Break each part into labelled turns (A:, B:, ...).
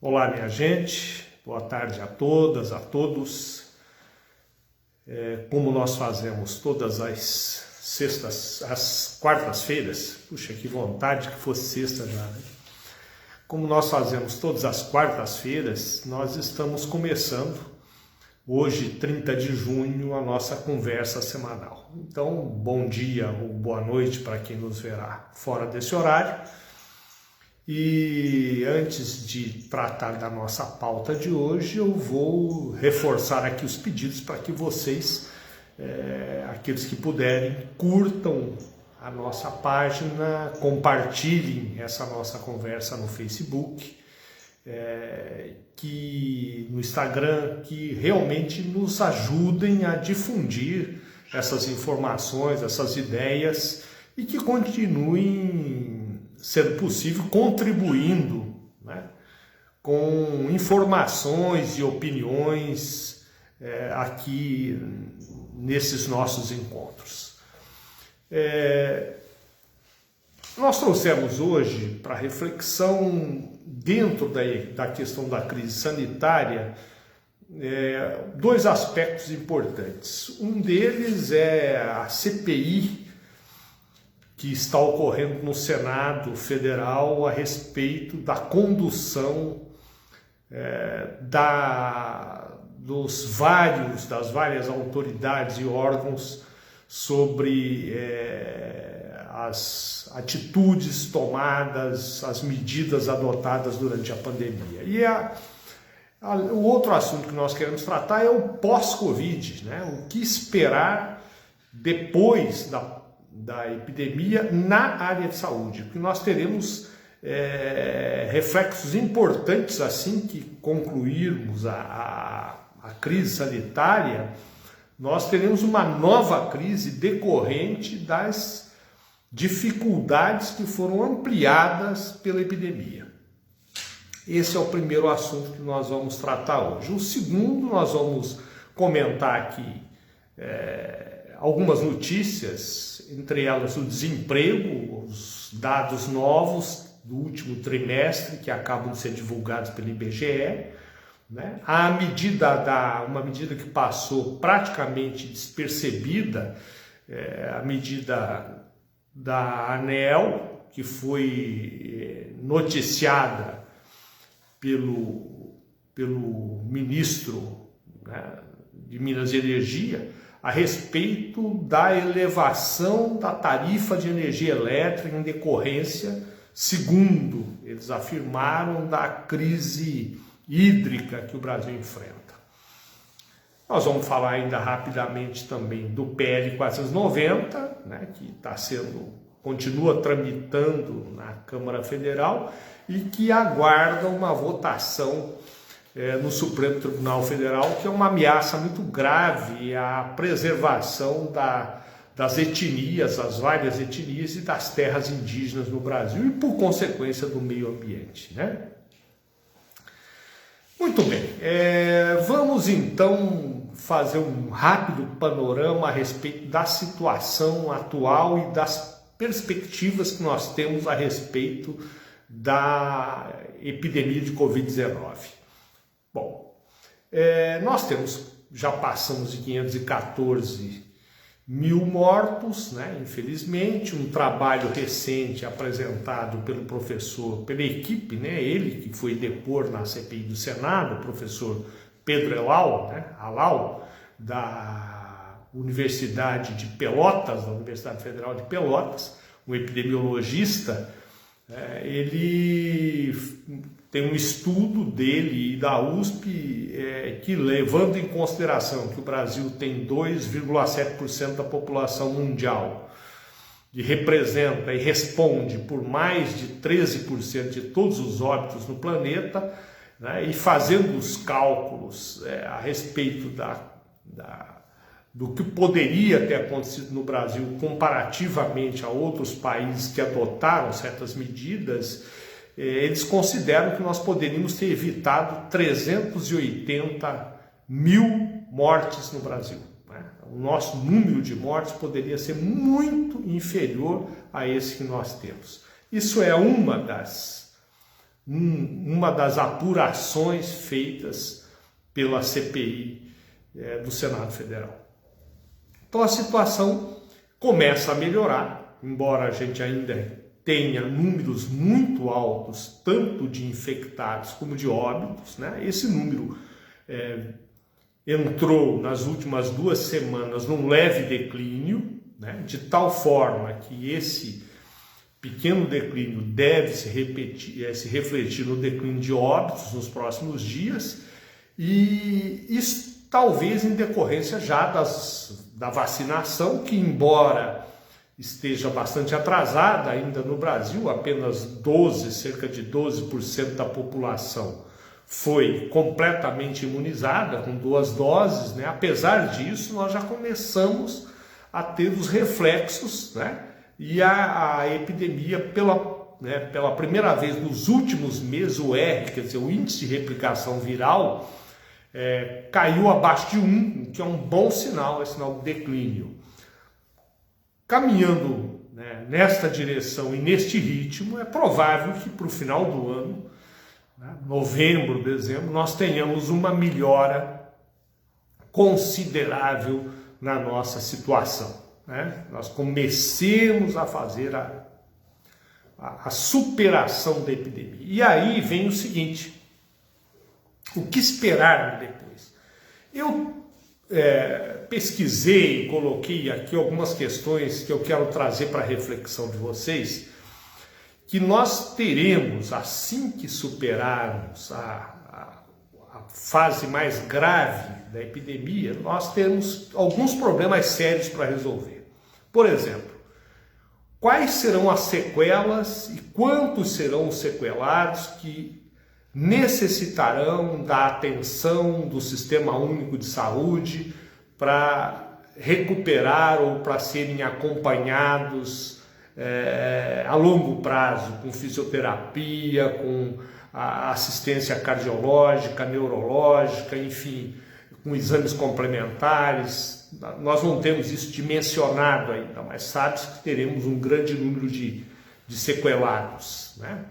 A: Olá, minha gente, boa tarde a todas, a todos. Como nós fazemos todas as quartas-feiras, puxa, que vontade que fosse sexta já, né? Como nós fazemos todas as quartas-feiras, nós estamos começando hoje, 30 de junho, a nossa conversa semanal. Então, bom dia ou boa noite para quem nos verá fora desse horário. E antes de tratar da nossa pauta de hoje, eu vou reforçar aqui os pedidos para que vocês, aqueles que puderem, curtam a nossa página, compartilhem essa nossa conversa no Facebook, no Instagram, que realmente nos ajudem a difundir essas informações, essas ideias e que continuem, sendo possível, contribuindo, né, com informações e opiniões aqui nesses nossos encontros. Nós trouxemos hoje para reflexão, dentro da questão da crise sanitária, dois aspectos importantes. Um deles é a CPI, que está ocorrendo no Senado Federal a respeito da condução das várias autoridades e órgãos sobre as atitudes tomadas, as medidas adotadas durante a pandemia. E o outro assunto que nós queremos tratar é o pós-Covid, né? O que esperar depois da epidemia na área de saúde, porque nós teremos reflexos importantes assim que concluirmos a crise sanitária. Nós teremos uma nova crise decorrente das dificuldades que foram ampliadas pela epidemia. Esse é o primeiro assunto que nós vamos tratar hoje. O segundo, nós vamos comentar aqui algumas notícias, entre elas o desemprego, os dados novos do último trimestre que acabam de ser divulgados pelo IBGE, né? Uma medida que passou praticamente despercebida, a medida da ANEEL, que foi noticiada pelo ministro, né, de Minas e Energia, a respeito da elevação da tarifa de energia elétrica em decorrência, segundo eles afirmaram, da crise hídrica que o Brasil enfrenta. Nós vamos falar ainda rapidamente também do PL 490, né, que continua tramitando na Câmara Federal e que aguarda uma votação no Supremo Tribunal Federal, que é uma ameaça muito grave à preservação das etnias, das várias etnias e das terras indígenas no Brasil e, por consequência, do meio ambiente, né? Muito bem, vamos então fazer um rápido panorama a respeito da situação atual e das perspectivas que nós temos a respeito da epidemia de Covid-19. Bom, nós já passamos de 514 mil mortos, né? Infelizmente, um trabalho recente apresentado pela equipe, né? Ele que foi depor na CPI do Senado, o professor Pedro Elau, né? Alau, da Universidade de Pelotas, da Universidade Federal de Pelotas, um epidemiologista. Ele tem um estudo dele e da USP que, levando em consideração que o Brasil tem 2,7% da população mundial e representa e responde por mais de 13% de todos os óbitos no planeta, né, e fazendo os cálculos a respeito do que poderia ter acontecido no Brasil comparativamente a outros países que adotaram certas medidas, eles consideram que nós poderíamos ter evitado 380 mil mortes no Brasil, né? O nosso número de mortes poderia ser muito inferior a esse que nós temos. Isso é uma uma das apurações feitas pela CPI do Senado Federal. Então a situação começa a melhorar, embora a gente ainda tenha números muito altos, tanto de infectados como de óbitos, né? Esse número entrou nas últimas 2 semanas num leve declínio, né? De tal forma que esse pequeno declínio deve se refletir no declínio de óbitos nos próximos dias, e isso talvez em decorrência já da vacinação, que embora esteja bastante atrasada ainda no Brasil, apenas cerca de 12% da população foi completamente imunizada com 2 doses, né? Apesar disso, nós já começamos a ter os reflexos, né? E a epidemia, pela primeira vez nos últimos meses, o R, quer dizer, o índice de replicação viral, caiu abaixo de 1, que é um bom sinal, é sinal de declínio. Caminhando, né, nesta direção e neste ritmo, é provável que para o final do ano, né, novembro, dezembro, nós tenhamos uma melhora considerável na nossa situação. Né? Nós comecemos a fazer a superação da epidemia. E aí vem o seguinte: o que esperar depois? Eu pesquisei, coloquei aqui algumas questões que eu quero trazer para a reflexão de vocês, que nós teremos, assim que superarmos a fase mais grave da epidemia, nós temos alguns problemas sérios para resolver. Por exemplo, quais serão as sequelas e quantos serão os sequelados que necessitarão da atenção do Sistema Único de Saúde para recuperar ou para serem acompanhados a longo prazo, com fisioterapia, com a assistência cardiológica, neurológica, enfim, com exames complementares. Nós não temos isso dimensionado ainda, mas sabe-se que teremos um grande número de sequelados, né?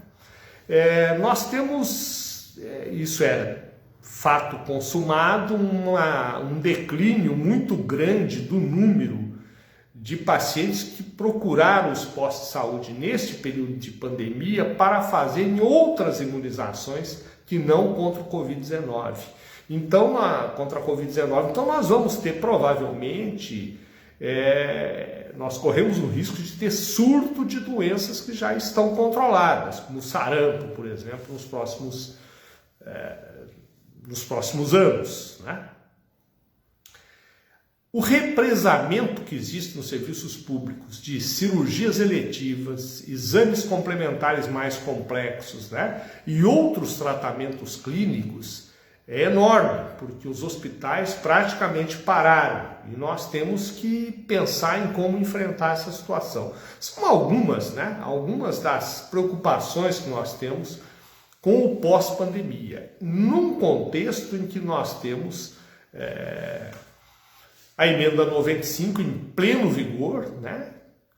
A: Nós temos, isso é fato consumado, um declínio muito grande do número de pacientes que procuraram os postos de saúde neste período de pandemia para fazerem outras imunizações que não contra o Covid-19. Então, contra a Covid-19, então nós vamos ter provavelmente, nós corremos o risco de ter surto de doenças que já estão controladas, como o sarampo, por exemplo, nos próximos anos, né? O represamento que existe nos serviços públicos de cirurgias eletivas, exames complementares mais complexos, né, e outros tratamentos clínicos é enorme, porque os hospitais praticamente pararam e nós temos que pensar em como enfrentar essa situação. São algumas das preocupações que nós temos com o pós-pandemia, num contexto em que nós temos a emenda 95 em pleno vigor, né,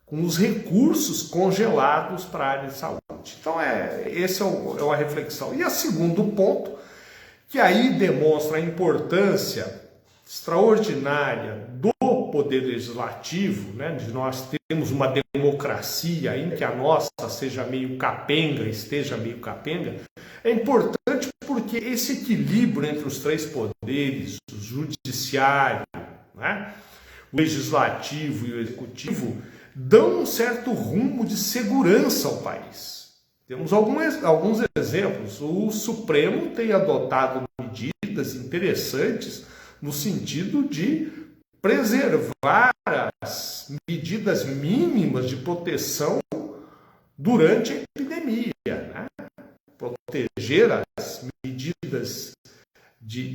A: com os recursos congelados para a área de saúde. Então, essa é uma reflexão. E o segundo ponto, que aí demonstra a importância extraordinária do poder legislativo, né, de nós termos uma democracia em que a nossa esteja meio capenga, é importante porque esse equilíbrio entre os 3 poderes, o judiciário, né, o legislativo e o executivo, dão um certo rumo de segurança ao país. Temos alguns exemplos. O Supremo tem adotado medidas interessantes no sentido de preservar as medidas mínimas de proteção durante a epidemia, né? Proteger as medidas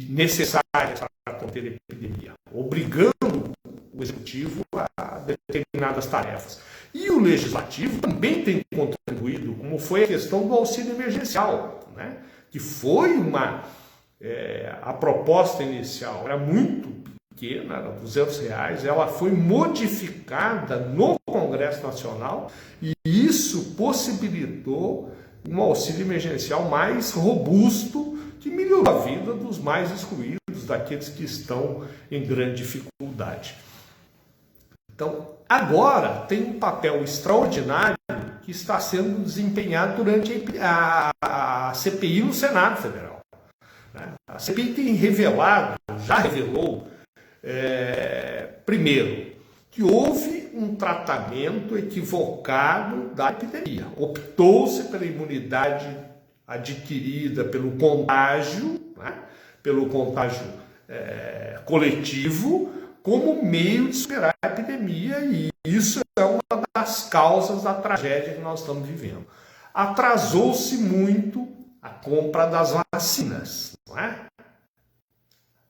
A: necessárias para conter a epidemia, obrigando o executivo a determinadas tarefas. E o legislativo também tem contribuído, como foi a questão do auxílio emergencial, né? Que foi a proposta inicial era muito pequena, era R$200, ela foi modificada no Congresso Nacional e isso possibilitou um auxílio emergencial mais robusto, que melhorou a vida dos mais excluídos, daqueles que estão em grande dificuldade. Então, agora tem um papel extraordinário que está sendo desempenhado durante a CPI no Senado Federal. A CPI tem revelado, já revelou, primeiro, que houve um tratamento equivocado da epidemia. Optou-se pela imunidade adquirida pelo contágio, coletivo, como meio de superar a epidemia, e isso é uma das causas da tragédia que nós estamos vivendo. Atrasou-se muito a compra das vacinas, não é?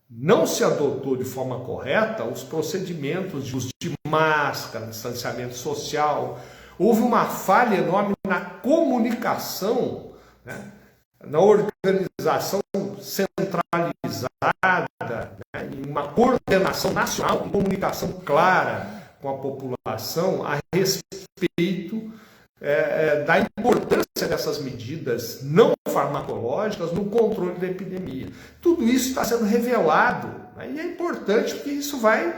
A: Não se adotou de forma correta os procedimentos de uso de máscara, distanciamento social. Houve uma falha enorme na comunicação, né? Na organização centralizada, né? Em uma coordenação nacional, em comunicação clara com a população a respeito da importância dessas medidas não farmacológicas no controle da epidemia. Tudo isso está sendo revelado, né? E é importante porque isso vai,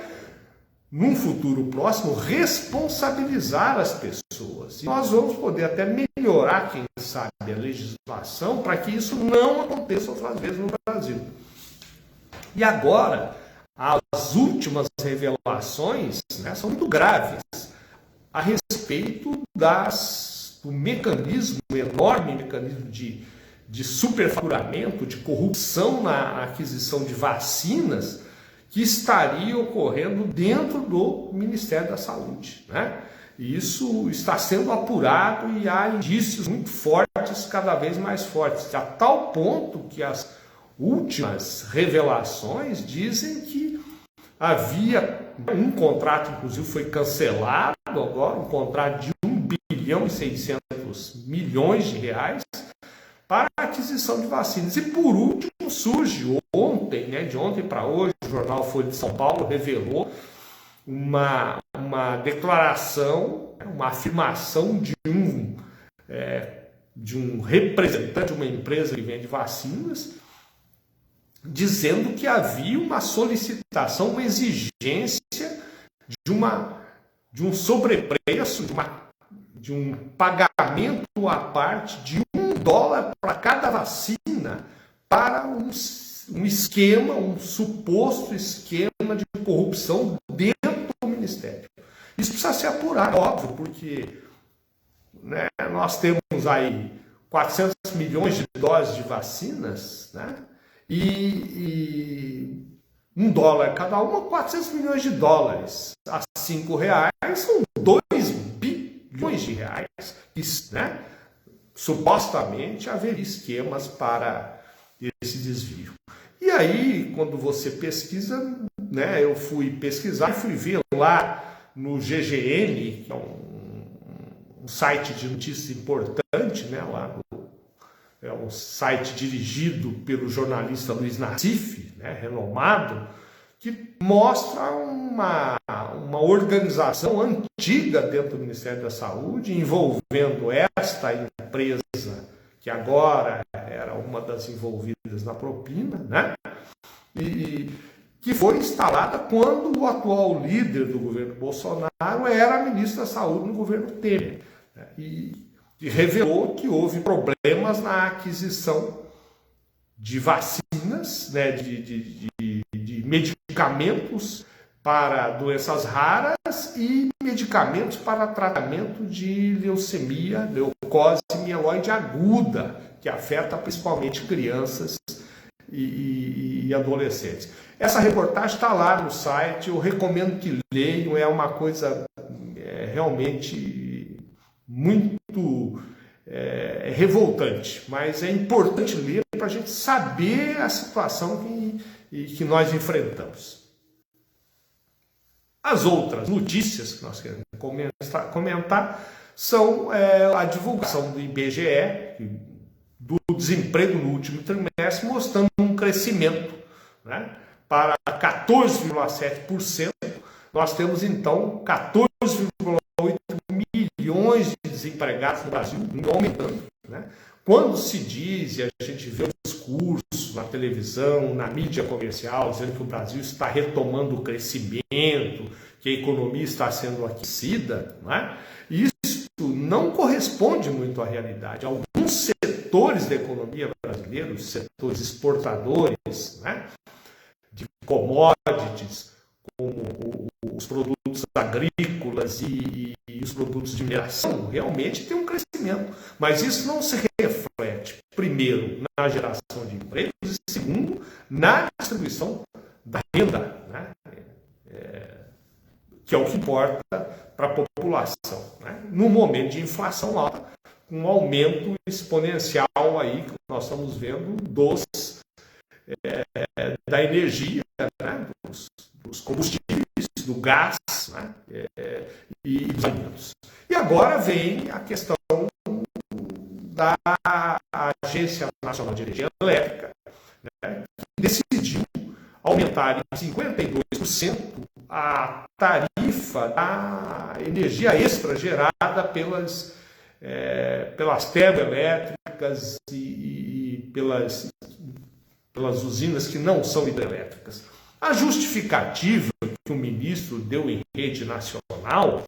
A: num futuro próximo, responsabilizar as pessoas. E nós vamos poder até melhorar, quem sabe, a legislação para que isso não aconteça outras vezes no Brasil. E agora, as últimas revelações, né, são muito graves a respeito do mecanismo, enorme mecanismo de superfaturamento, de corrupção na aquisição de vacinas que estaria ocorrendo dentro do Ministério da Saúde, né? E isso está sendo apurado e há indícios muito fortes, cada vez mais fortes, a tal ponto que as últimas revelações dizem que havia um contrato, inclusive foi cancelado agora, um contrato de 1,6 bilhão para a aquisição de vacinas. E por último surge ontem, né, de ontem para hoje, o jornal Folha de São Paulo revelou uma declaração, uma afirmação de um representante de uma empresa que vende vacinas, dizendo que havia uma solicitação, uma exigência de um sobrepreço, de um pagamento à parte de $1 para cada vacina para um esquema, um suposto esquema de corrupção dentro do Ministério. Isso precisa ser apurado, óbvio, porque, né, nós temos aí 400 milhões de doses de vacinas, né? E $1 cada uma, 400 milhões de dólares a R$5 são 2 bilhões de reais, né? Supostamente haveria esquemas para esse desvio. E aí, quando você pesquisa, né, eu fui pesquisar e fui ver lá no GGN, que é um site de notícias importante, né, é um site dirigido pelo jornalista Luiz Nassif, né, renomado, que mostra uma organização antiga dentro do Ministério da Saúde, envolvendo esta empresa, que agora era uma das envolvidas na propina, né? E que foi instalada quando o atual líder do governo Bolsonaro era ministro da Saúde no governo Temer, né? E revelou que houve problemas na aquisição de vacinas, né, de medicamentos para doenças raras e medicamentos para tratamento de leucemia, leucose mieloide aguda, que afeta principalmente crianças e adolescentes. Essa reportagem está lá no site, eu recomendo que leiam, é uma coisa realmente muito revoltante, mas é importante ler para a gente saber a situação que nós enfrentamos. As outras notícias que nós queremos comentar são a divulgação do IBGE, do desemprego no último trimestre, mostrando um crescimento, né, para 14,7%. Nós temos, então, 14,8 milhões de desempregados no Brasil, aumentando né? Quando se diz, e a gente vê o discurso na televisão, na mídia comercial, dizendo que o Brasil está retomando o crescimento, que a economia está sendo aquecida, né? Isso não corresponde muito à realidade. Alguns setores da economia brasileira, os setores exportadores, né, de commodities, como os produtos agrícolas e os produtos de mineração, realmente tem um crescimento. Mas isso não se reflete, primeiro, na geração de empregos e, segundo, na distribuição da renda, né? Que é o que importa para a população, né? No momento de inflação alta, um aumento exponencial aí que nós estamos vendo da energia, né? dos combustíveis, do gás, né? E dos alimentos. E agora vem a questão da Agência Nacional de Energia Elétrica, né? Que decidiu aumentar em 52% a tarifa da energia extra gerada pelas termoelétricas e pelas usinas que não são hidrelétricas. A justificativa que o ministro deu em rede nacional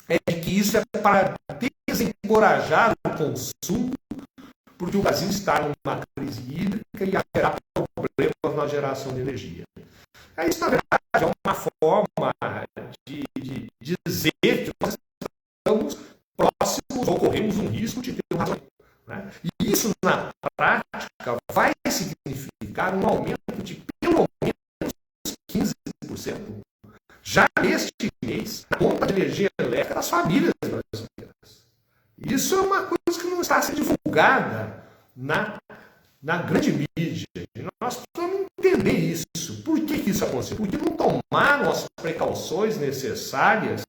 A: é de que isso é para desencorajar o consumo, porque o Brasil está numa crise hídrica e haverá problemas na geração de energia. Isso, na verdade, é uma forma de dizer que nós estamos próximos ou corremos um risco de ter um racionamento, né? E isso, na prática, vai significar um aumento de pelo menos 15% já neste mês na conta de energia elétrica das famílias brasileiras. Isso é uma coisa que não está sendo divulgada na grande mídia. E nós precisamos entender isso. Por que isso aconteceu? Porque não tomaram as precauções necessárias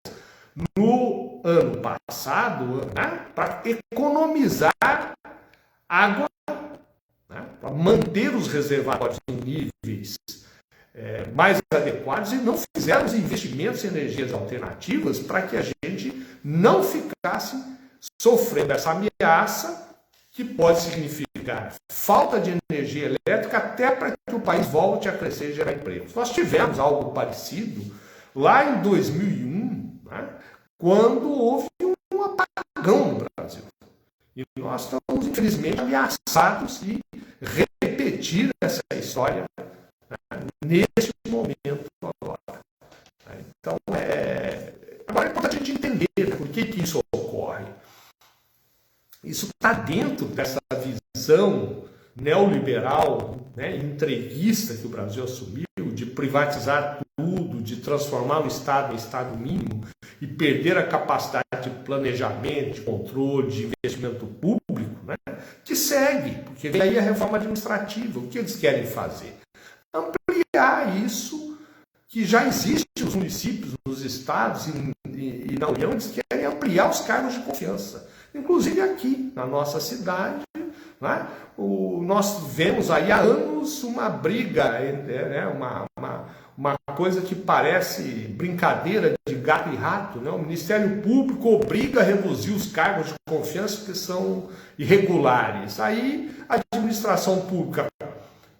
A: no ano passado, né, para economizar água, né, para manter os reservatórios em níveis mais adequados, e não fizeram os investimentos em energias alternativas para que a gente não ficasse sofrendo essa ameaça que pode significar falta de energia elétrica até para que o país volte a crescer e gerar empregos. Nós tivemos algo parecido lá em 2001, né, quando houve um apagão no Brasil. E nós estamos, infelizmente, ameaçados de repetir essa história, né, neste momento agora. Então, agora é importante a gente entender, né, por que isso ocorre. Isso está dentro dessa visão neoliberal, né, entreguista que o Brasil assumiu, de privatizar tudo, de transformar o Estado em Estado mínimo e perder a capacidade de planejamento, de controle, de investimento público, né, que segue, porque vem aí a reforma administrativa. O que eles querem fazer? Ampliar isso que já existe nos municípios, nos estados e na União. Eles querem ampliar os cargos de confiança. Inclusive aqui, na nossa cidade, né, nós vemos aí há anos uma briga, né, uma coisa que parece brincadeira de gato e rato, né? O Ministério Público obriga a reduzir os cargos de confiança que são irregulares. Aí a administração pública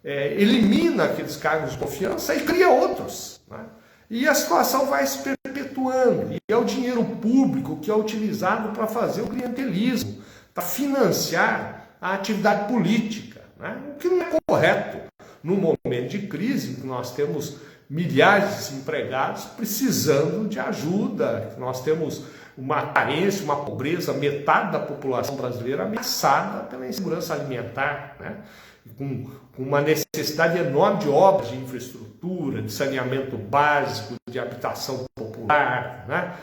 A: elimina aqueles cargos de confiança e cria outros, né? E a situação vai se perpetuando. E é o dinheiro público que é utilizado para fazer o clientelismo, para financiar a atividade política, né? O que não é correto no momento de crise, que nós temos milhares de desempregados precisando de ajuda, nós temos uma carência, uma pobreza, metade da população brasileira ameaçada pela insegurança alimentar, né? Com uma necessidade enorme de obras de infraestrutura, de saneamento básico, de habitação popular, né?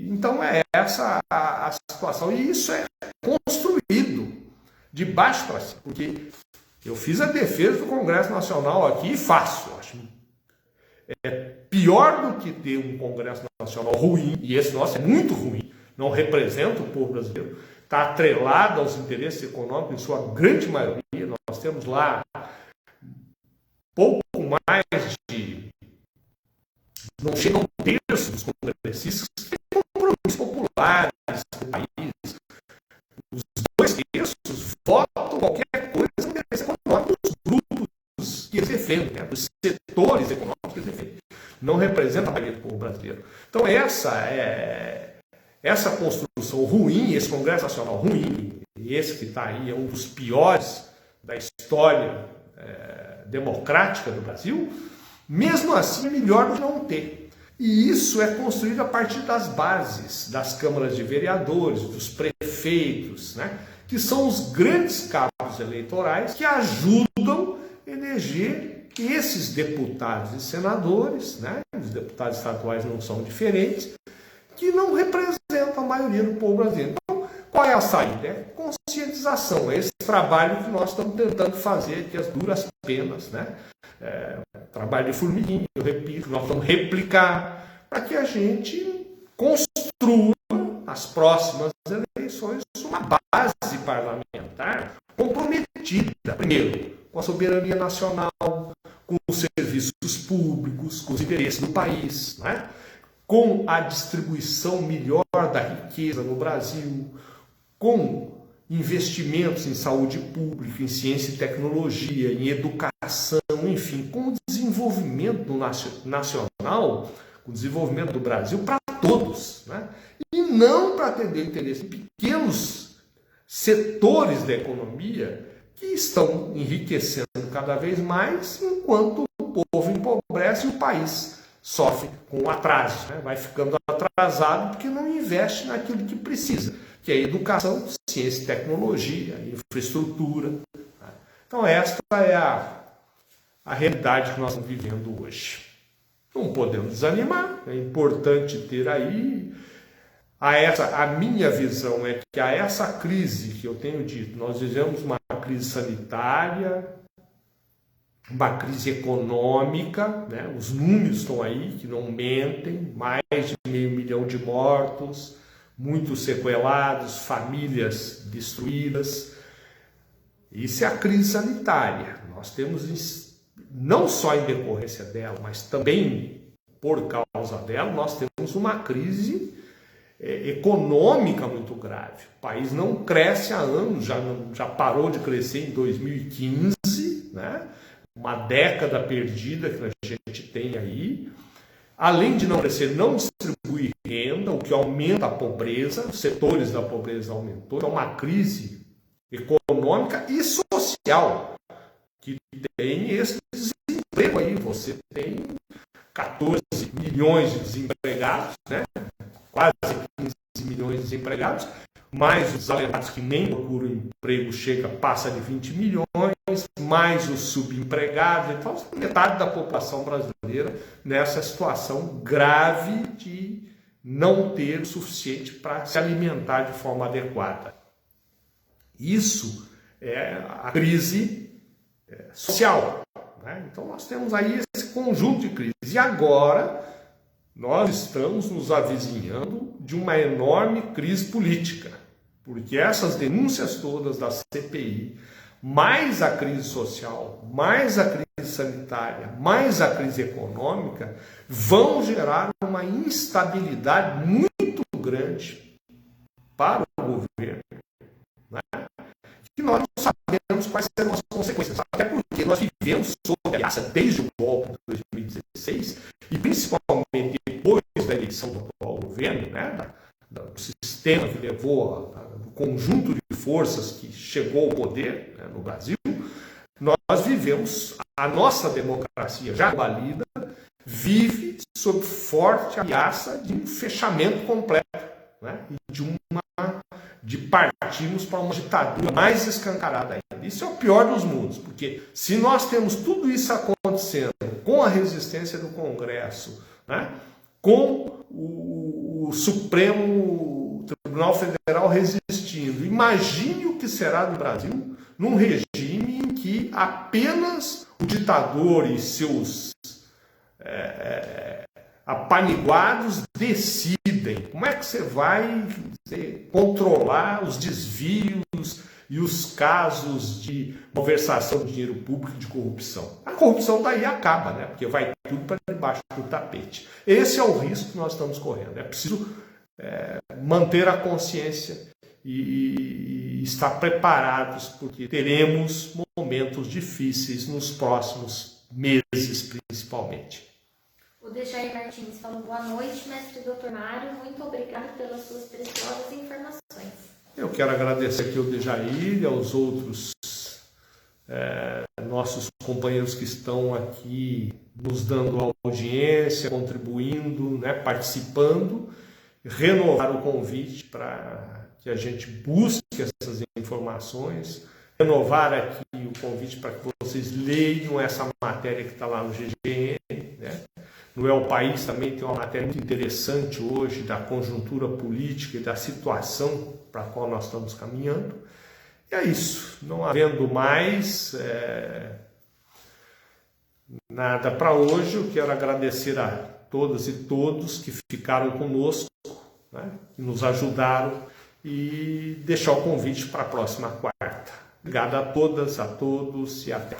A: Então é essa a situação, e isso é construído de baixo para cima, porque eu fiz a defesa do Congresso Nacional aqui e faço, acho pior do que ter um Congresso Nacional ruim, e esse nosso é muito ruim, não representa o povo brasileiro, está atrelado aos interesses econômicos em sua grande maioria. Nós temos lá pouco mais de... não chega a um terço dos congressistas que têm compromissos populares no país. brasileiro. Então essa construção ruim, esse Congresso Nacional ruim, e esse que está aí é um dos piores da história democrática do Brasil, mesmo assim é melhor do que não ter. E isso é construído a partir das bases, das câmaras de vereadores, dos prefeitos, né? Que são os grandes cabos eleitorais que ajudam a eleger esses deputados e senadores, né? Os deputados estaduais não são diferentes, que não representam a maioria do povo brasileiro. Então, qual é a saída? É conscientização, é esse trabalho que nós estamos tentando fazer aqui, as duras penas, né? Trabalho de formiguinha, eu repito, nós vamos replicar para que a gente construa nas próximas eleições uma base parlamentar comprometida, primeiro, com a soberania nacional, com os serviços públicos, com os interesses do país, né? Com a distribuição melhor da riqueza no Brasil, com investimentos em saúde pública, em ciência e tecnologia, em educação, enfim, com o desenvolvimento nacional, o desenvolvimento do Brasil para todos, né? E não para atender o interesse de pequenos setores da economia que estão enriquecendo cada vez mais, enquanto o povo empobrece e o país sofre com o atraso, né? Vai ficando atrasado porque não investe naquilo que precisa, que é educação, ciência e tecnologia, infraestrutura. Então esta é a realidade que nós estamos vivendo hoje. Não podemos desanimar, é importante ter aí a minha visão é que a essa crise que eu tenho dito, nós vivemos uma crise sanitária, uma crise econômica, né? Os números estão aí que não mentem, mais de 500 mil de mortos, muitos sequelados, famílias destruídas. Isso é a crise sanitária. Nós temos, não só em decorrência dela, mas também por causa dela, nós temos uma crise econômica muito grave. O país não cresce há anos, já parou de crescer em 2015, né? Uma década perdida que a gente tem aí. Além de não crescer, não distribui renda, o que aumenta a pobreza, os setores da pobreza aumentou. É uma crise econômica e social que tem esse desemprego aí. Você tem 14 milhões de desempregados, né? Quase 15 milhões de desempregados, mais os desalentados que nem procuram emprego passa de 20 milhões, mais os subempregados, então metade da população brasileira nessa situação grave de não ter o suficiente para se alimentar de forma adequada. Isso é a crise social, né? Então nós temos aí esse conjunto de crises. E agora nós estamos nos avizinhando de uma enorme crise política, porque essas denúncias todas da CPI, mais a crise social, mais a crise sanitária, mais a crise econômica, vão gerar uma instabilidade muito grande para o governo, né? Que nós não sabemos quais serão as consequências, até porque nós vivemos sob ameaça desde o golpe de 2016 e principalmente depois da eleição do atual governo, né, do sistema que levou do conjunto de forças que chegou ao poder, né, no Brasil, nós vivemos, a nossa democracia já abalida, vive sob forte ameaça de um fechamento completo, né, e de partirmos para uma ditadura mais escancarada ainda. Isso é o pior dos mundos, porque se nós temos tudo isso acontecendo com a resistência do Congresso, né, com o Supremo Tribunal Federal resistindo, imagine o que será do Brasil num regime em que apenas o ditador e seus apaniguados decidem. Como é que você vai controlar os desvios e os casos de malversação de dinheiro público e de corrupção? A corrupção daí acaba, né? Porque vai tudo para debaixo do tapete. Esse é o risco que nós estamos correndo. É preciso manter a consciência e estar preparados, porque teremos momentos difíceis nos próximos meses, principalmente.
B: O Dejair Martins falou: boa noite, mestre Dr. Mário, muito obrigado pelas suas preciosas informações.
A: Eu quero agradecer aqui ao Dejair e aos outros nossos companheiros que estão aqui nos dando audiência, contribuindo, né, participando, renovar o convite para que a gente busque essas informações, renovar aqui o convite para que vocês leiam essa matéria que está lá no GGN, né? No El País também tem uma matéria muito interessante hoje da conjuntura política e da situação para a qual nós estamos caminhando. E é isso, não havendo mais nada para hoje, eu quero agradecer a todas e todos que ficaram conosco, né, que nos ajudaram, e deixar o convite para a próxima quarta. Obrigado a todas, a todos e até.